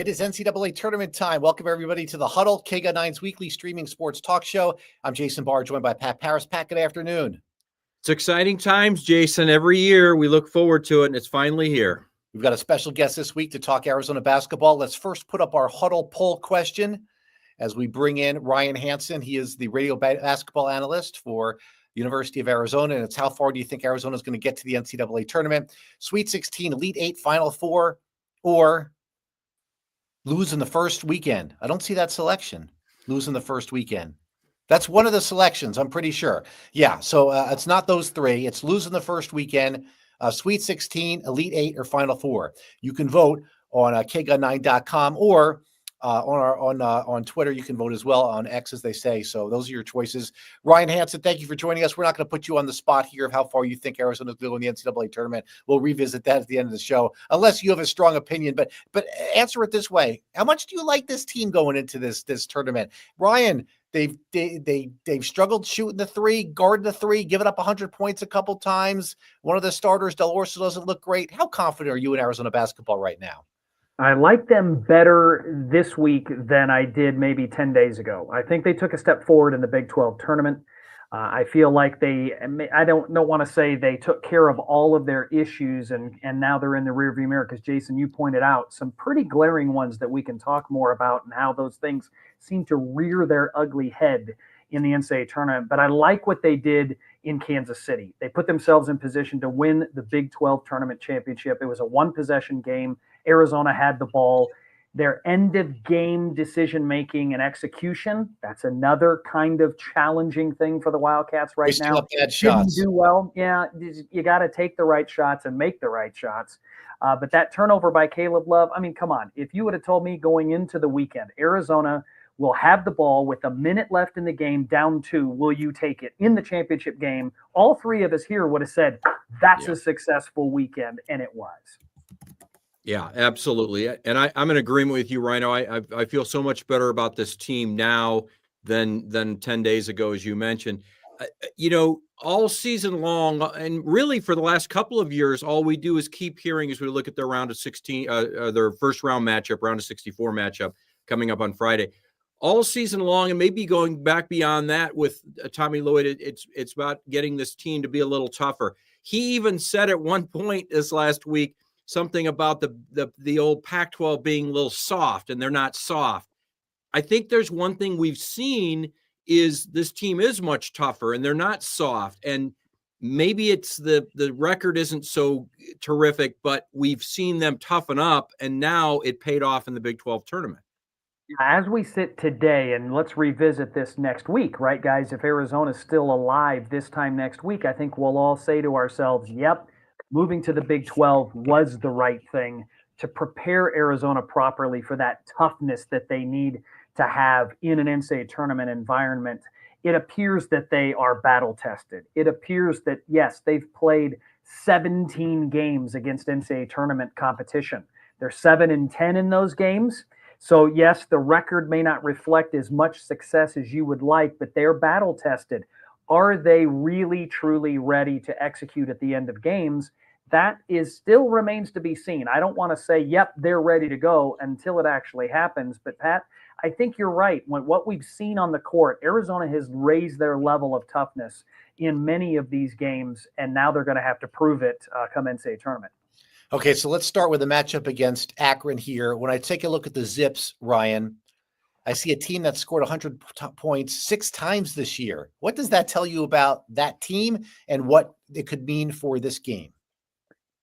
It is NCAA tournament time. Welcome, everybody, to the Huddle, KGUN9's weekly streaming sports talk show. I'm Jason Barr, joined by Pat Parris. Pat, good afternoon. It's exciting times, Jason. Every year we look forward to it, and it's finally here. We've got a special guest this week to talk Arizona basketball. Let's first put up our Huddle poll question as we bring in Ryan Hansen. He is the radio basketball analyst for the University of Arizona, and it's how far do you think Arizona is going to get to the NCAA tournament? Sweet 16, Elite 8, Final Four, or lose in the first weekend? I don't see that selection. Lose in the first weekend. That's one of the selections, I'm pretty sure. Yeah, so it's not those three. It's lose in the first weekend, Sweet 16, Elite 8, or Final Four. You can vote on KGUN9.com or on Twitter. You can vote as well, on X, as they say. So those are your choices. Ryan Hansen, thank you for joining us. We're not going to put you on the spot here of how far you think Arizona is going to go in the NCAA tournament. We'll revisit that at the end of the show, unless you have a strong opinion. But answer it this way: how much do you like this team going into this tournament? Ryan, they've struggled shooting the three, guarding the three, giving up 100 points a couple times. One of the starters, Del Orso, doesn't look great. How confident are you in Arizona basketball right now? I like them better this week than I did maybe 10 days ago. I think they took a step forward in the Big 12 tournament. I feel like I don't want to say they took care of all of their issues and now they're in the rearview mirror, because Jason, you pointed out some pretty glaring ones that we can talk more about and how those things seem to rear their ugly head in the NCAA tournament. But I like what they did in Kansas City. They put themselves in position to win the Big 12 tournament championship. It was a one-possession game. Arizona had the ball. Their end-of-game decision-making and execution, that's another kind of challenging thing for the Wildcats right now. Bad shots. Didn't do well. Yeah, you got to take the right shots and make the right shots. But that turnover by Caleb Love, I mean, come on. If you would have told me going into the weekend, Arizona will have the ball with a minute left in the game, down 2, will you take it in the championship game? All three of us here would have said, that's a successful weekend, and it was. Yeah, absolutely. And I'm in agreement with you, Rhino. I feel so much better about this team now than 10 days ago, as you mentioned. All season long, and really for the last couple of years, all we do is keep hearing as we look at their round of 16, their first round matchup, round of 64 matchup coming up on Friday. All season long, and maybe going back beyond that with Tommy Lloyd, it's about getting this team to be a little tougher. He even said at one point this last week something about the old Pac-12 being a little soft, and they're not soft. I think there's one thing we've seen is this team is much tougher, and they're not soft. And maybe it's the record isn't so terrific, but we've seen them toughen up, and now it paid off in the Big 12 tournament. As we sit today, and let's revisit this next week, right, guys? If Arizona's still alive this time next week, I think we'll all say to ourselves, yep, moving to the Big 12 was the right thing to prepare Arizona properly for that toughness that they need to have in an NCAA tournament environment. It appears that they are battle-tested. It appears that, yes, they've played 17 games against NCAA tournament competition. They're 7-10 in those games. So, yes, the record may not reflect as much success as you would like, but they're battle-tested. Are they really, truly ready to execute at the end of games? That still remains to be seen. I don't want to say, yep, they're ready to go until it actually happens. But, Pat, I think you're right. What we've seen on the court, Arizona has raised their level of toughness in many of these games, and now they're going to have to prove it come NCAA tournament. Okay, so let's start with a matchup against Akron here. When I take a look at the Zips, Ryan, I see a team that scored 100 points 6 times this year. What does that tell you about that team and what it could mean for this game?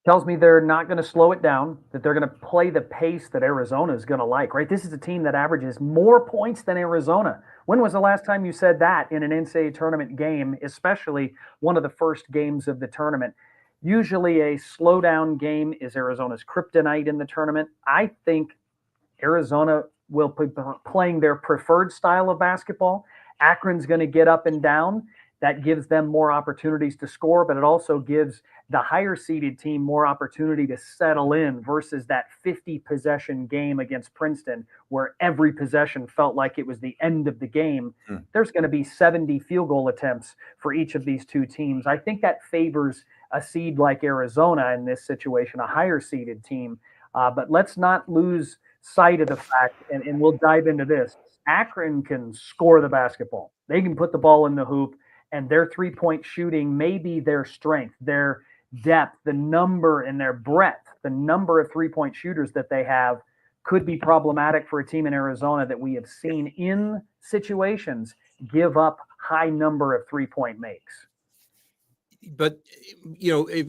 Tells me they're not going to slow it down, that they're going to play the pace that Arizona is going to like, right? This is a team that averages more points than Arizona. When was the last time you said that in an NCAA tournament game, especially one of the first games of the tournament? Usually a slowdown game is Arizona's kryptonite in the tournament. I think Arizona will be playing their preferred style of basketball. Akron's going to get up and down. That gives them more opportunities to score, but it also gives the higher seeded team more opportunity to settle in versus that 50 possession game against Princeton where every possession felt like it was the end of the game. There's going to be 70 field goal attempts for each of these two teams. I think that favors a seed like Arizona in this situation, a higher seeded team. But let's not lose sight of the fact, and we'll dive into this. Akron can score the basketball. They can put the ball in the hoop, and their three-point shooting may be their strength, their depth, the number and their breadth, the number of three-point shooters that they have could be problematic for a team in Arizona that we have seen in situations give up high number of three-point makes. But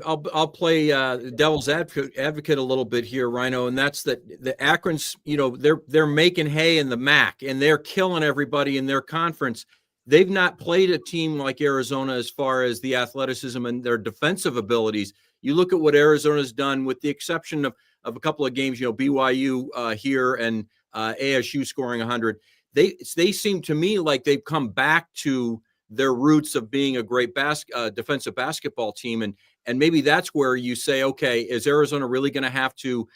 I'll play devil's advocate a little bit here, Rhino, and that's that the Akron's, they're making hay in the MAC and they're killing everybody in their conference. They've not played a team like Arizona as far as the athleticism and their defensive abilities. You look at what Arizona's done, with the exception of a couple of games, BYU here and ASU scoring 100. They seem to me like they've come back to their roots of being a great defensive basketball team. And maybe that's where you say, okay, is Arizona really going to have to,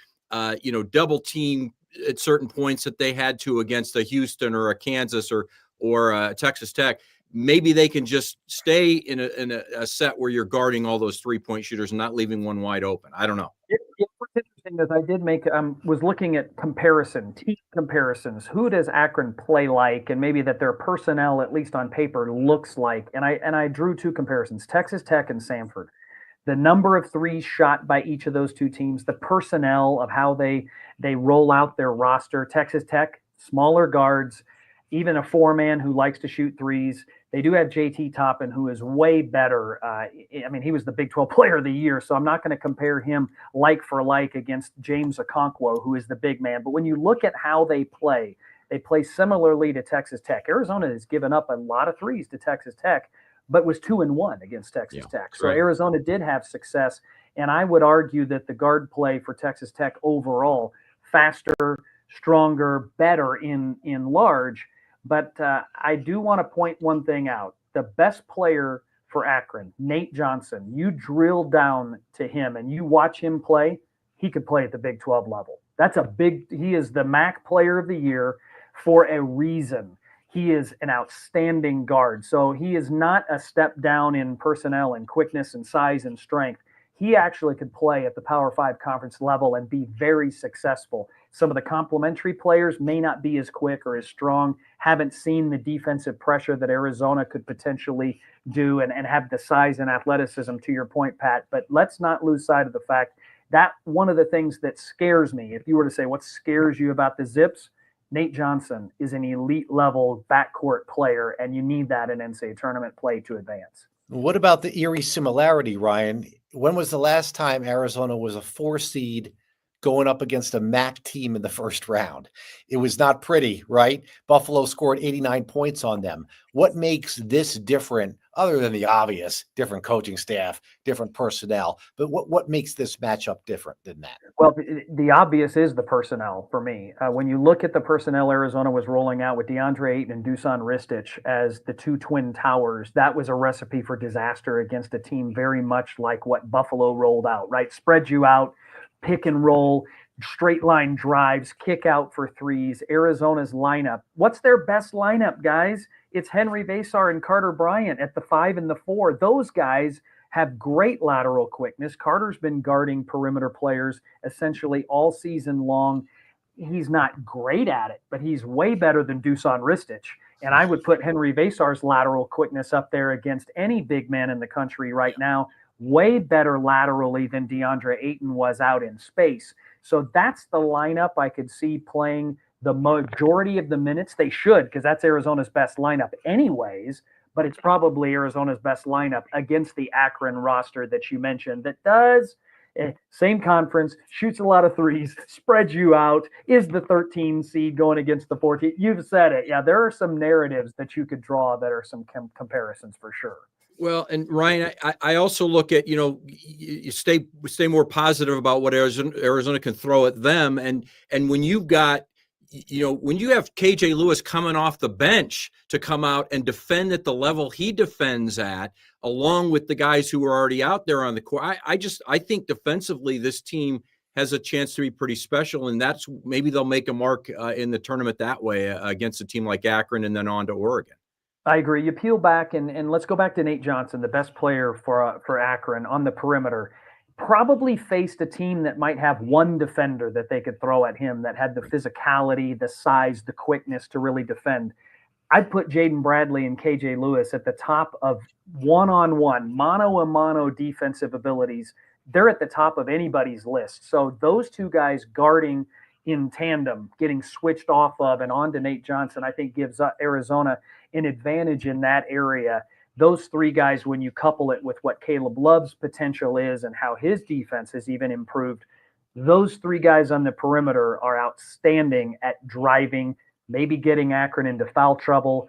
double team at certain points that they had to against a Houston or a Kansas or Texas Tech? Maybe they can just stay in a set where you're guarding all those 3-point shooters and not leaving one wide open. I don't know. What's interesting is I did was looking at team comparisons. Who does Akron play like, and maybe that their personnel, at least on paper, looks like. And I drew two comparisons: Texas Tech and Samford. The number of threes shot by each of those two teams, the personnel of how they roll out their roster. Texas Tech, smaller guards, even a four-man who likes to shoot threes. They do have JT Toppin, who is way better. He was the Big 12 Player of the Year, so I'm not going to compare him like for like against James Okonkwo, who is the big man. But when you look at how they play similarly to Texas Tech. Arizona has given up a lot of threes to Texas Tech, but was 2-1 against Texas Tech. So right. Arizona did have success, and I would argue that the guard play for Texas Tech overall, faster, stronger, better in large. But I do want to point one thing out. The best player for Akron, Nate Johnson, you drill down to him and you watch him play, he could play at the Big 12 level. He is the MAC Player of the Year for a reason. He is an outstanding guard. So he is not a step down in personnel and quickness and size and strength. He actually could play at the Power 5 conference level and be very successful. Some of the complementary players may not be as quick or as strong, haven't seen the defensive pressure that Arizona could potentially do and have the size and athleticism, to your point, Pat. But let's not lose sight of the fact that one of the things that scares me, if you were to say what scares you about the Zips, Nate Johnson is an elite level backcourt player, and you need that in NCAA tournament play to advance. What about the eerie similarity, Ryan? When was the last time Arizona was a 4 seed going up against a MAC team in the first round? It was not pretty, right? Buffalo scored 89 points on them. What makes this different, other than the obvious, different coaching staff, different personnel, but what makes this matchup different than that? Well, the obvious is the personnel for me. When you look at the personnel Arizona was rolling out with DeAndre Ayton and Dusan Ristic as the two twin towers, that was a recipe for disaster against a team very much like what Buffalo rolled out, right? Spread you out, pick and roll, straight line drives, kick out for threes. Arizona's lineup. What's their best lineup, guys? It's Henry Vasar and Carter Bryant at the 5 and the 4. Those guys have great lateral quickness. Carter's been guarding perimeter players essentially all season long. He's not great at it, but he's way better than Dusan Ristic. And I would put Henry Vasar's lateral quickness up there against any big man in the country right now. Way better laterally than DeAndre Ayton was out in space. So that's the lineup I could see playing the majority of the minutes. They should, because that's Arizona's best lineup anyways, but it's probably Arizona's best lineup against the Akron roster that you mentioned that does, same conference, shoots a lot of threes, spreads you out, is the 13 seed going against the 14. You've said it. Yeah, there are some narratives that you could draw that are some comparisons for sure. Well, and Ryan, I also look at, you stay more positive about what Arizona can throw at them. And when you've got, when you have KJ Lewis coming off the bench to come out and defend at the level he defends at, along with the guys who are already out there on the court, I think defensively this team has a chance to be pretty special. And that's maybe they'll make a mark in the tournament that way against a team like Akron and then on to Oregon. I agree. You peel back and let's go back to Nate Johnson, the best player for Akron on the perimeter. probably faced a team that might have one defender that they could throw at him that had the physicality, the size, the quickness to really defend. I'd put Jaden Bradley and KJ Lewis at the top of one-on-one, mano-a-mano defensive abilities. They're at the top of anybody's list. So those two guys guarding in tandem, getting switched off of and on to Nate Johnson, I think gives Arizona an advantage in that area. Those three guys, when you couple it with what Caleb Love's potential is and how his defense has even improved, those three guys on the perimeter are outstanding at driving, maybe getting Akron into foul trouble.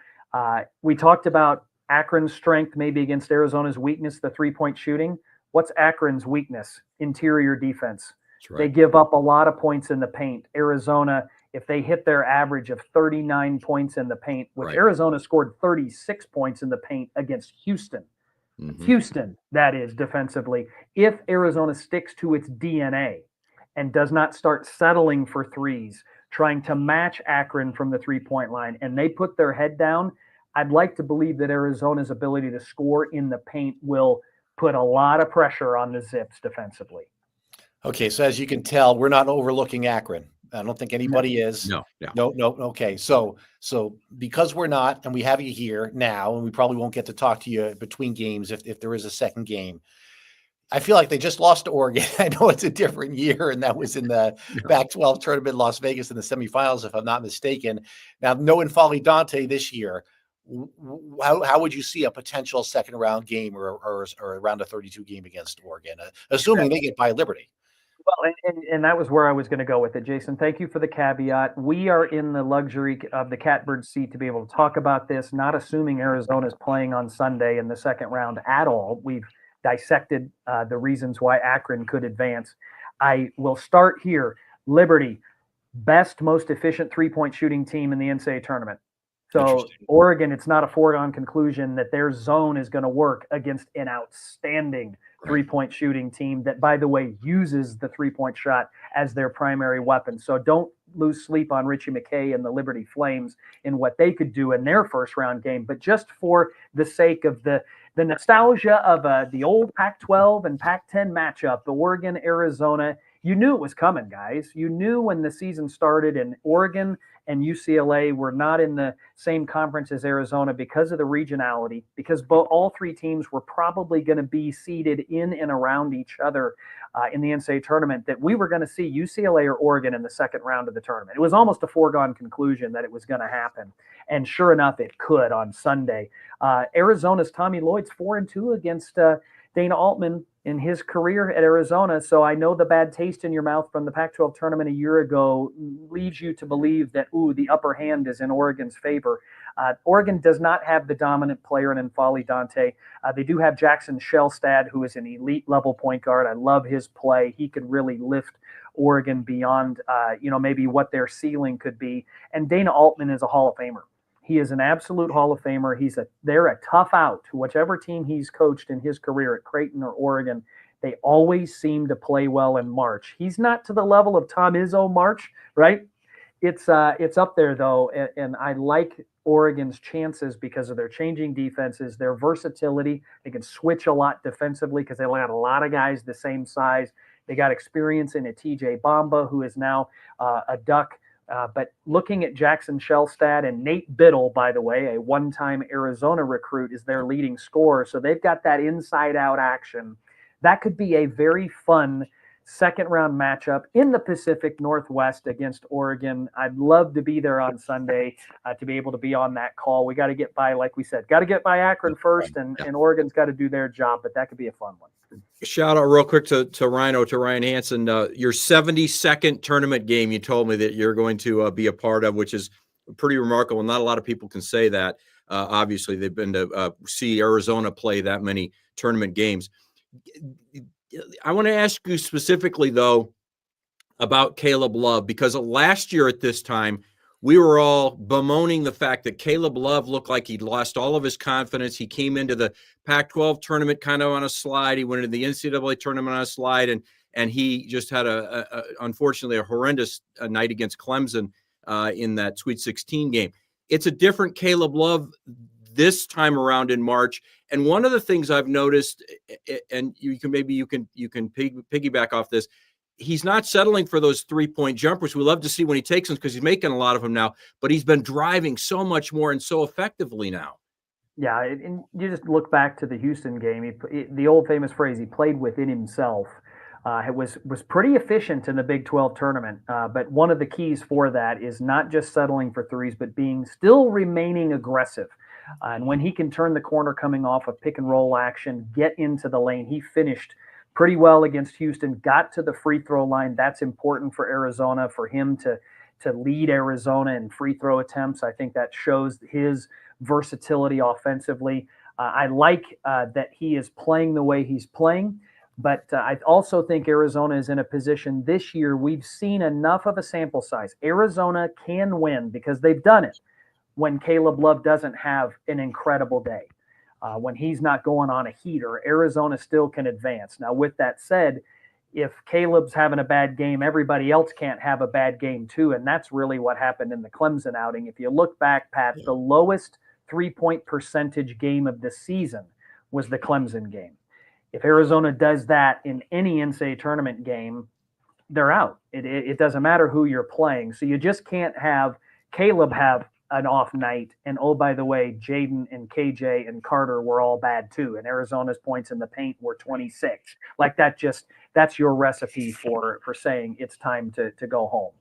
We talked about Akron's strength maybe against Arizona's weakness, the three-point shooting. What's Akron's weakness? Interior defense. That's right. They give up a lot of points in the paint. Arizona, if they hit their average of 39 points in the paint, which Right. Arizona scored 36 points in the paint against Houston. Houston, that is, defensively. If Arizona sticks to its DNA and does not start settling for threes, trying to match Akron from the three-point line, and they put their head down, I'd like to believe that Arizona's ability to score in the paint will put a lot of pressure on the Zips defensively. Okay, so as you can tell, we're not overlooking Akron. I don't think anybody is. No. Okay, so because we're not, and we have you here now, and we probably won't get to talk to you between games if there is a second game. I feel like they just lost to Oregon. I know it's a different year, and that was in the Pac-12 tournament in Las Vegas in the semifinals, if I'm not mistaken. Now, no N'Faly Dante this year. How would you see a potential second round game or around a 32 game against Oregon, assuming they get by Liberty? Well, and that was where I was going to go with it, Jason. Thank you for the caveat. We are in the luxury of the catbird seat to be able to talk about this, not assuming Arizona is playing on Sunday in the second round at all. We've dissected the reasons why Akron could advance. I will start here. Liberty, best, most efficient three-point shooting team in the NCAA tournament. So Oregon, it's not a foregone conclusion that their zone is going to work against an outstanding three-point shooting team that, by the way, uses the three-point shot as their primary weapon. So don't lose sleep on Richie McKay and the Liberty Flames in what they could do in their first-round game. But just for the sake of the nostalgia of the old Pac-12 and Pac-10 matchup, the Oregon-Arizona, you knew it was coming, guys. You knew when the season started, and Oregon and UCLA were not in the same conference as Arizona because of the regionality, because all three teams were probably going to be seeded in and around each other in the NCAA tournament, that we were going to see UCLA or Oregon in the second round of the tournament. It was almost a foregone conclusion that it was going to happen. And sure enough, it could on Sunday. Arizona's Tommy Lloyd's 4-2 against Dana Altman in his career at Arizona. So I know the bad taste in your mouth from the Pac-12 tournament a year ago leads you to believe that, the upper hand is in Oregon's favor. Oregon does not have the dominant player in N'Faly Dante. They do have Jackson Shellstad, who is an elite level point guard. I love his play. He could really lift Oregon beyond, maybe what their ceiling could be. And Dana Altman is a Hall of Famer. He is an absolute Hall of Famer. They're a tough out to whichever team he's coached in his career at Creighton or Oregon. They always seem to play well in March. He's not to the level of Tom Izzo March, right? It's up there though, and I like Oregon's chances because of their changing defenses, their versatility. They can switch a lot defensively because they got a lot of guys the same size. They got experience in a TJ Bamba, who is now a Duck. But looking at Jackson Shellstad and Nate Biddle, by the way, a one-time Arizona recruit, is their leading scorer. So they've got that inside-out action. That could be a very fun second-round matchup in the Pacific Northwest against Oregon. I'd love to be there on Sunday to be able to be on that call. We got to get by, like we said, got to get by Akron first, and Oregon's got to do their job, but that could be a fun one. Shout out real quick to Ryan Hansen. Your 72nd tournament game, you told me that you're going to be a part of, which is pretty remarkable. Not a lot of people can say that. Obviously, they've been to see Arizona play that many tournament games. I want to ask you specifically, though, about Caleb Love, because last year at this time, we were all bemoaning the fact that Caleb Love looked like he'd lost all of his confidence. He came into the Pac-12 tournament kind of on a slide. He went into the NCAA tournament on a slide, and he just had unfortunately a horrendous night against Clemson in that Sweet 16 game. It's a different Caleb Love this time around in March. And one of the things I've noticed, and you can piggyback off this, he's not settling for those 3-point jumpers. We love to see when he takes them because he's making a lot of them now, but he's been driving so much more and so effectively now. Yeah, and you just look back to the Houston game. The old famous phrase, he played within himself. It was pretty efficient in the Big 12 tournament. But one of the keys for that is not just settling for threes, but still remaining aggressive. And when he can turn the corner coming off of pick and roll action, get into the lane, he finished pretty well against Houston, got to the free throw line. That's important for Arizona, for him to lead Arizona in free throw attempts. I think that shows his versatility offensively. I like that he is playing the way he's playing, but I also think Arizona is in a position this year. We've seen enough of a sample size. Arizona can win because they've done it when Caleb Love doesn't have an incredible day. When he's not going on a heater, Arizona still can advance. Now, with that said, if Caleb's having a bad game, everybody else can't have a bad game too, and that's really what happened in the Clemson outing. If you look back, Pat, the lowest 3-point percentage game of the season was the Clemson game. If Arizona does that in any NCAA tournament game, they're out. It doesn't matter who you're playing. So you just can't have Caleb have an off night. And oh, by the way, Jaden and KJ and Carter were all bad too. And Arizona's points in the paint were 26. Like that's your recipe for saying it's time to go home.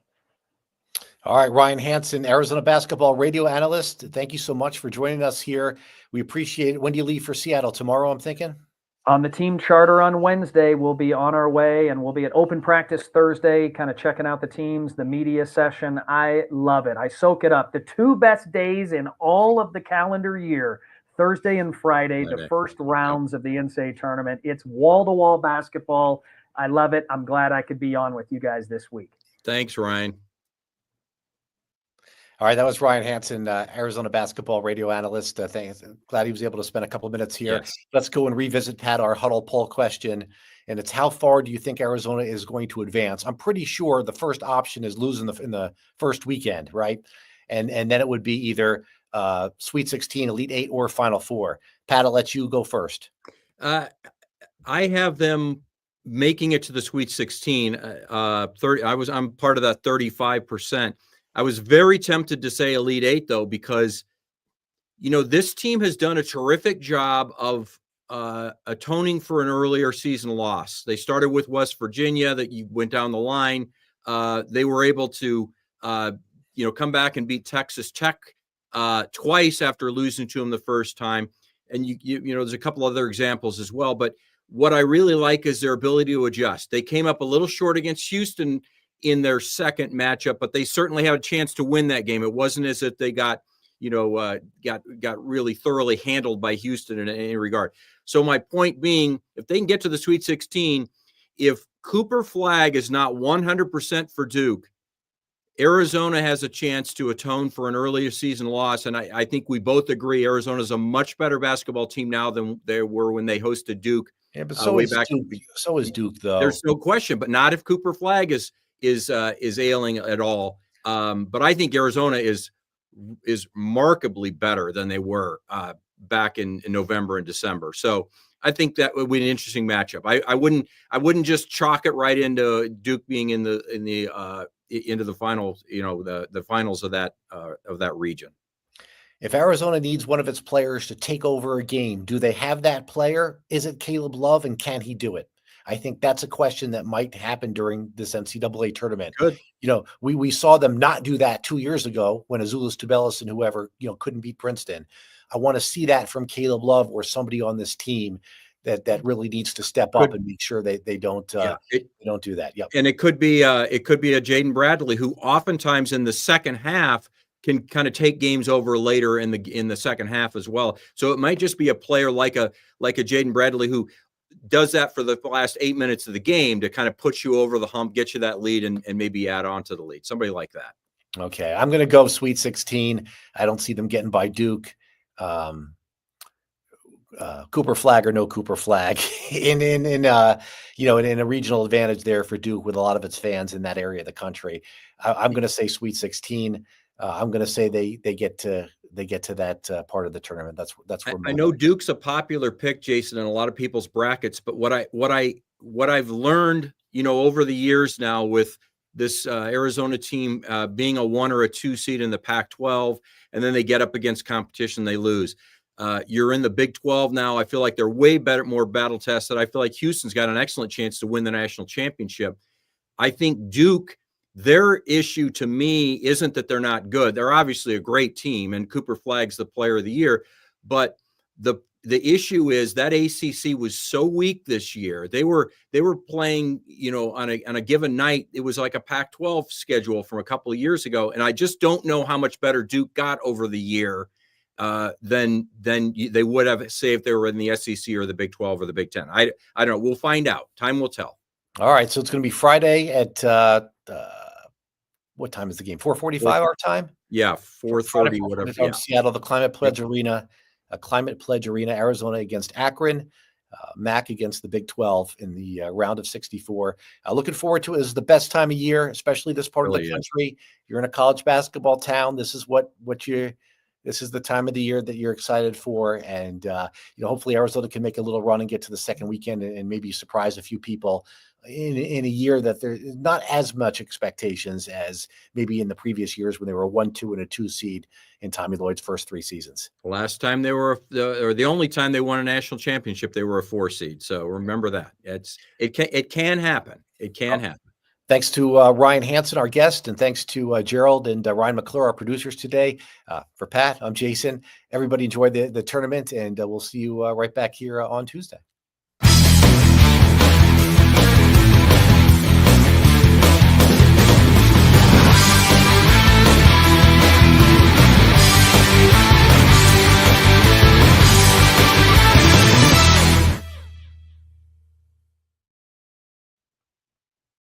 All right, Ryan Hansen, Arizona basketball radio analyst. Thank you so much for joining us here. We appreciate it. When do you leave for Seattle? Tomorrow, I'm thinking? On the team charter on Wednesday, we'll be on our way, and we'll be at open practice Thursday, kind of checking out the teams, the media session. I love it. I soak it up. The two best days in all of the calendar year, Thursday and Friday, the first rounds of the NCAA tournament. It's wall-to-wall basketball. I love it. I'm glad I could be on with you guys this week. Thanks, Ryan. All right, that was Ryan Hansen, Arizona basketball radio analyst. Glad he was able to spend a couple of minutes here. Yes. Let's go and revisit, Pat, our Huddle poll question. And it's, how far do you think Arizona is going to advance? I'm pretty sure the first option is losing in the first weekend, right? And then it would be either Sweet 16, Elite 8, or Final Four. Pat, I'll let you go first. I have them making it to the Sweet 16. 30. I'm part of that 35%. I was very tempted to say Elite 8, though, because, this team has done a terrific job of atoning for an earlier season loss. They started with West Virginia, that you went down the line. They were able to, come back and beat Texas Tech twice after losing to them the first time. And, there's a couple other examples as well. But what I really like is their ability to adjust. They came up a little short against Houston in their second matchup, but they certainly had a chance to win that game. It wasn't as if they got really thoroughly handled by Houston in any regard. So my point being, if they can get to the Sweet 16, if Cooper Flagg is not 100% for Duke, Arizona has a chance to atone for an earlier season loss. And I think we both agree Arizona is a much better basketball team now than they were when they hosted Duke. Yeah, but so is Duke, though. There's no question, but not if Cooper Flagg is ailing at all. But I think Arizona is markedly better than they were back in November and December. So I think that would be an interesting matchup. I wouldn't just chalk it right into Duke being into the finals, the finals of that region. If Arizona needs one of its players to take over a game, do they have that player? Is it Caleb Love, and can he do it? I think that's a question that might happen during this NCAA tournament. Good. We saw them not do that 2 years ago when Azuolas Tubelis and whoever, couldn't beat Princeton. I want to see that from Caleb Love or somebody on this team that really needs to step up and make sure they don't do that. Yep. And it could be a Jaden Bradley, who oftentimes in the second half can kind of take games over later in the second half as well. So it might just be a player like a Jaden Bradley who does that for the last 8 minutes of the game to kind of put you over the hump, get you that lead, and maybe add on to the lead. Somebody like that. Okay. I'm going to go Sweet 16. I don't see them getting by Duke. Cooper Flagg or no Cooper Flagg in a regional advantage there for Duke with a lot of its fans in that area of the country. I'm going to say Sweet 16. I'm going to say they get to they get to that part of the tournament. That's where I know Duke's a popular pick, Jason, in a lot of people's brackets. But what I've learned, over the years now with this Arizona team being a 1 or a 2 seed in the Pac-12, and then they get up against competition, they lose. You're in the Big 12 now. I feel like they're way better, more battle tested. I feel like Houston's got an excellent chance to win the national championship. I think Duke, their issue to me isn't that they're not good. They're obviously a great team, and Cooper Flagg's the player of the year. But the issue is that ACC was so weak this year. They were playing, on a given night. It was like a Pac-12 schedule from a couple of years ago, and I just don't know how much better Duke got over the year than they would have, say, if they were in the SEC or the Big 12 or the Big 10. I don't know. We'll find out. Time will tell. All right, so it's going to be Friday at what time is the game? 4:45 our time. Yeah, 4:30, whatever. From Seattle, the Climate Pledge Arena, Arizona against Akron, MAC against the Big 12 in the round of 64. Looking forward to it. This is the best time of year, especially this part of the country. You're in a college basketball town. This is this is the time of the year that you're excited for, and hopefully Arizona can make a little run and get to the second weekend and maybe surprise a few people in a year that there's not as much expectations as maybe in the previous years when they were a 1, 2, and a 2 seed in Tommy Lloyd's first 3 seasons. Last time they were, or the only time they won a national championship, they were a 4 seed. So remember that. It can happen. It can happen. Thanks to Ryan Hansen, our guest, and thanks to Gerald and Ryan McClure, our producers today. For Pat, I'm Jason. Everybody enjoy the tournament, and we'll see you right back here on Tuesday.